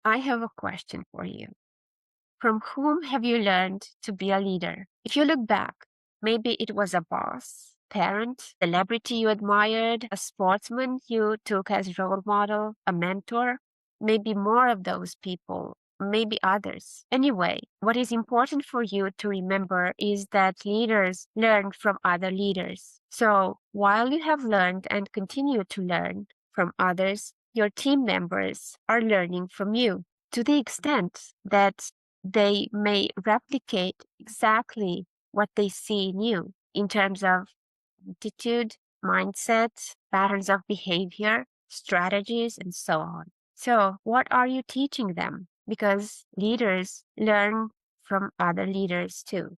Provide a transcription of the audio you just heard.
I have a question for you. From whom have you learned to be a leader? If you look back, maybe it was a boss, parent, celebrity you admired, a sportsman you took as role model, a mentor, maybe more of those people, maybe others. Anyway, what is important for you to remember is that leaders learn from other leaders. So while you have learned and continue to learn from others, your team members are learning from you to the extent that they may replicate exactly what they see in you in terms of attitude, mindset, patterns of behavior, strategies, and so on. So, what are you teaching them? Because leaders learn from other leaders too.